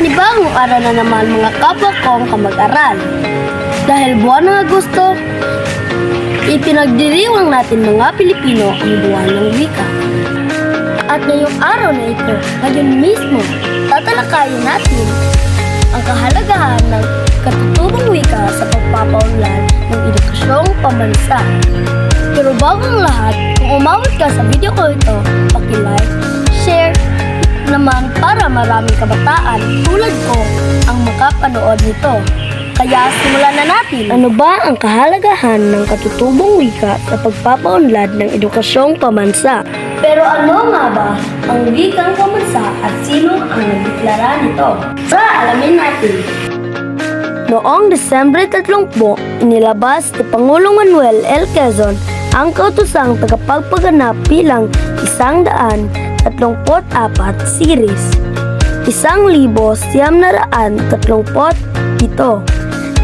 panibagong araw na naman mga kapwa kong kamag-aral. Dahil buwan ng Agosto, ipinagdiriwang natin mga Pilipino ang buwan ng wika. At ngayong araw na ito, ngayon mismo, tatalakayin natin ang kahalagahan ng katutubong wika sa pagpapaunlad ng edukasyong pambansa. Pero bago ang lahat, kung umabot ka sa video ko ito, paki-like, share, naman para maraming kabataan tulad ko ang makapanood nito. Kaya simulan na natin. Ano ba ang kahalagahan ng katutubong wika sa pagpapaunlad ng edukasyong pambansa? Pero ano nga ba ang wikang pambansa at sino ang nagdeklara nito? Tara, alamin natin. Noong Desyembre 30, inilabas ni Pangulong Manuel L. Quezon ang kautosang tagapagpaganap bilang 134 series. 1,937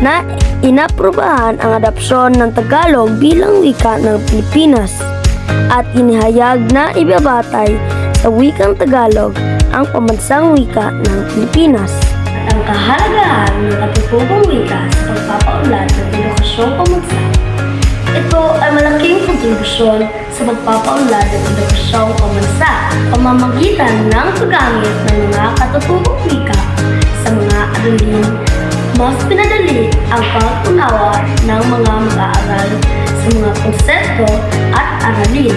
na inaprubahan ang adopsyon ng Tagalog bilang wika ng Pilipinas at inihayag na ibabatay sa wikang Tagalog ang pambansang wika ng Pilipinas. At ang kahalagahan ng katutubong wika sa pagpapaunlad ng edukasyong pambansa. Ito ay malaking kontribusyon sa pagpapaunlad ng edukasyong pambansa pamamagitan ng paggamit ng mga katutubong wika sa mga aralin. Mas pinadali ang pag-unawa ng mga mag-aaral sa mga konsepto at aralin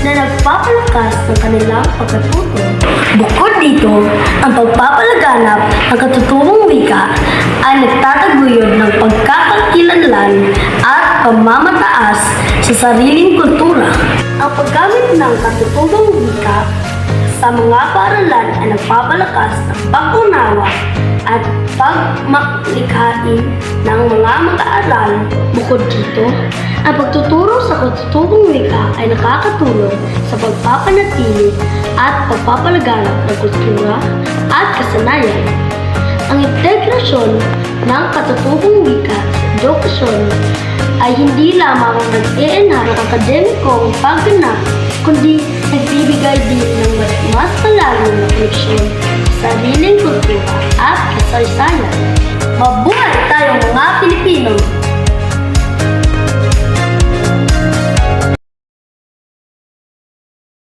na nagpapalakas ng kanilang pagkatuto. Bukod dito, ang pagpapalaganap ng katutubong wika ay nagtataguyod ng pagkakakilanlan at pamamataas sa sariling kultura. Ang paggamit ng katutubong wika sa mga paaralan ay nagpapalakas ng pag-unawa at pagmalikhain ng mga mag-aaral. Bukod dito, ang pagtuturo sa katutubong wika ay nakakatulong sa pagpapanatili at pagpapalaganap ng kultura at kasanayan. Ang integrasyon ng katutubong wika sa edukasyon ay hindi lamang nag-e-enhance ng akademikong pagganap, kundi nagbibigay din ng mas malalim na koneksyon sa sariling kultura at kasaysayan. Mabuhay tayong mga Pilipino!